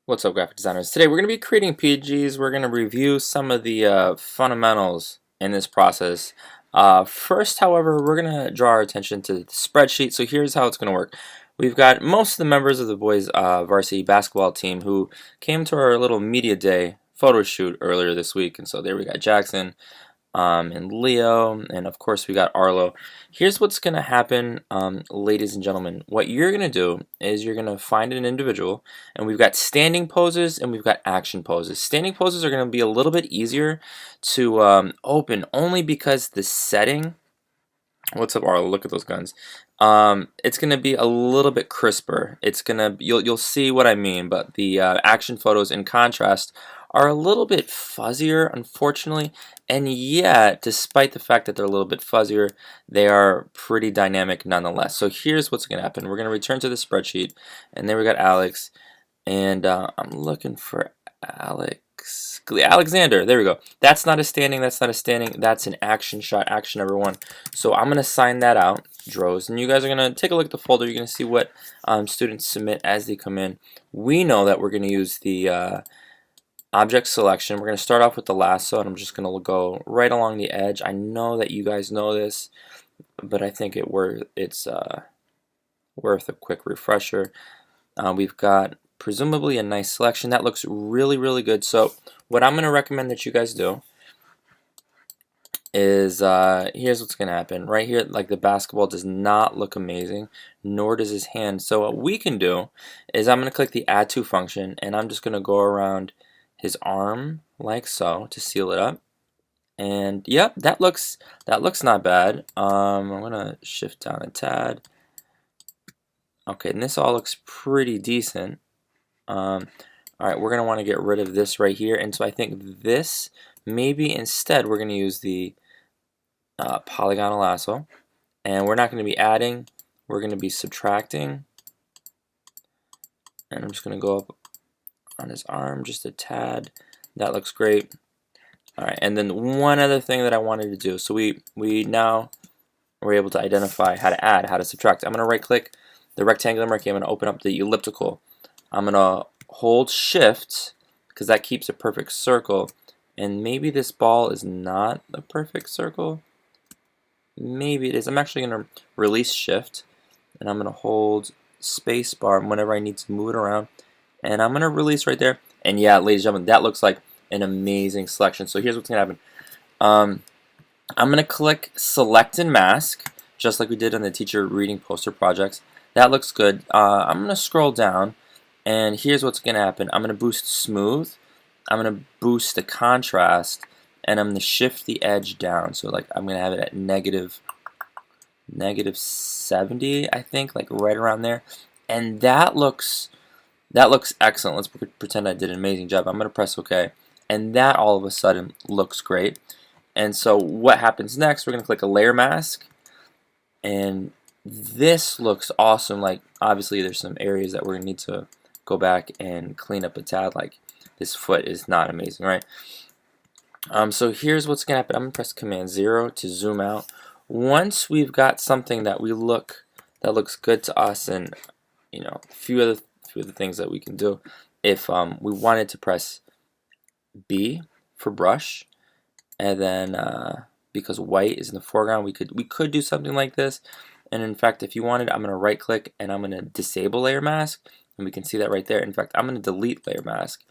What's up, graphic designers? Today we're going to be creating PGs. We're going to review some of the fundamentals in this process. First, however, we're going to draw our attention to the spreadsheet. So here's how it's going to work. We've got most of the members of the boys' varsity basketball team who came to our little media day photo shoot earlier this week. And so there we got Jackson, and Leo, and of course we got Arlo. Here's what's going to happen, ladies and gentlemen. What you're going to do is you're going to find an individual, and we've got standing poses and we've got action poses. Standing poses are going to be a little bit easier to open only because the setting. What's up, Arlo? Look at those guns. It's gonna be a little bit crisper. It's gonna you'll see what I mean, but the action photos in contrast are a little bit fuzzier, unfortunately. And yet, despite the fact that they're a little bit fuzzier, they are pretty dynamic nonetheless. So here's what's gonna happen. We're gonna return to the spreadsheet, and there we got Alex, and I'm looking for Alexander. There we go. That's not a standing. That's not a standing. That's an action shot. Action number one. So I'm gonna sign that out, Dros, and you guys are gonna take a look at the folder. You're gonna see what students submit as they come in. We know that we're gonna use the object selection. We're gonna start off with the lasso, and I'm just gonna go right along the edge. I know that you guys know this, but I think it's worth a quick refresher. We've got presumably a nice selection. That looks really, really good. So what I'm going to recommend that you guys do is here's what's going to happen. Right here, like the basketball does not look amazing, nor does his hand. So what we can do is I'm going to click the add to function, and I'm just going to go around his arm like so to seal it up. And yep, that looks not bad. I'm going to shift down a tad. Okay, and this all looks pretty decent. All right, we're going to want to get rid of this right here, and so I think this, maybe instead we're going to use the polygonal lasso, and we're not going to be adding, we're going to be subtracting, and I'm just going to go up on his arm just a tad. That looks great. All right, and then one other thing that I wanted to do, so we now we're able to identify how to add, how to subtract. I'm going to right click the rectangular marquee. I'm going to open up the elliptical. I'm going to hold shift because that keeps a perfect circle, and maybe this ball is not a perfect circle. Maybe it is. I'm actually going to release shift, and I'm going to hold space bar whenever I need to move it around, and I'm going to release right there. And yeah, ladies and gentlemen, that looks like an amazing selection. So here's what's going to happen. I'm going to click select and mask just like we did on the teacher reading poster projects. That looks good. I'm going to scroll down, and here's what's going to happen. I'm going to boost smooth, I'm going to boost the contrast, and I'm going to shift the edge down. So like I'm going to have it at negative 70, I think, like right around there. And that looks excellent. Let's pretend I did an amazing job. I'm going to press OK, and that all of a sudden looks great. And so what happens next, we're going to click a layer mask, and this looks awesome. Like obviously there's some areas that we're going to need to go back and clean up a tad, like this foot is not amazing, right? So here's what's going to happen. I'm going to press Command 0 to zoom out. Once we've got something that that looks good to us, and you know, a few of the things that we can do, if we wanted to press B for brush, and then because white is in the foreground, we could do something like this. And in fact, if you wanted, I'm going to right click and I'm going to disable layer mask, and we can see that right there. In fact, I'm going to delete layer mask,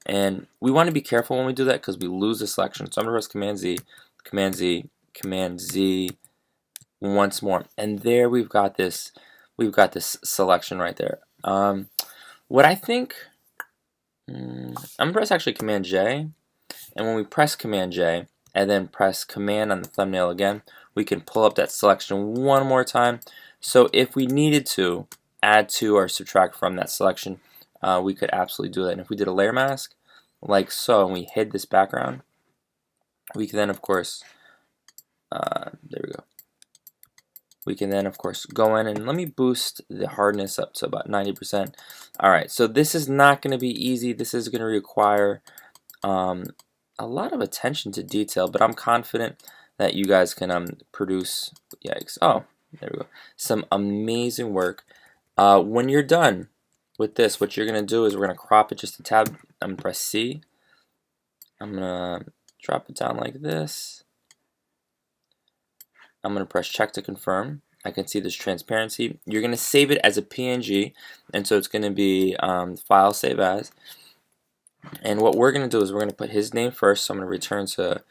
and we want to be careful when we do that because we lose the selection. So I'm going to press Command Z, Command Z, Command Z once more, and there we've got this selection right there. What I think, I'm going to press actually Command J, and when we press Command J and then press Command on the thumbnail again, we can pull up that selection one more time. So if we needed to add to or subtract from that selection, we could absolutely do that. And if we did a layer mask like so, and we hid this background, we can then of course there we go. We can then of course go in, and let me boost the hardness up to about 90%. Alright, so this is not going to be easy. This is going to require a lot of attention to detail, but I'm confident that you guys can produce, yikes, oh, there we go, some amazing work. When you're done, with this, what you're going to do is we're going to crop it just a tab. I'm going to press C. I'm going to drop it down like this. I'm going to press check to confirm. I can see this transparency. You're going to save it as a PNG, and so it's going to be file save as. And what we're going to do is we're going to put his name first. So I'm going to return to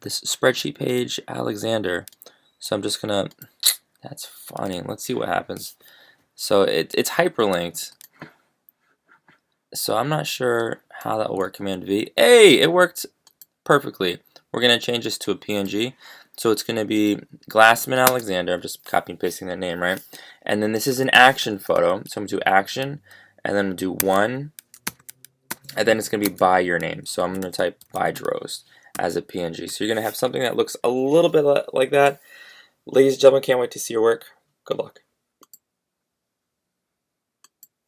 this spreadsheet page, Alexander. So I'm just going to, that's funny. Let's see what happens. So it's hyperlinked. So I'm not sure how that will work. Command V. Hey, it worked perfectly. We're going to change this to a PNG. So it's going to be Glassman Alexander. I'm just copy and pasting that name, right? And then this is an action photo. So I'm going to do action, and then do one, and then it's going to be by your name. So I'm going to type by Drost as a PNG. So you're going to have something that looks a little bit like that. Ladies and gentlemen, can't wait to see your work. Good luck.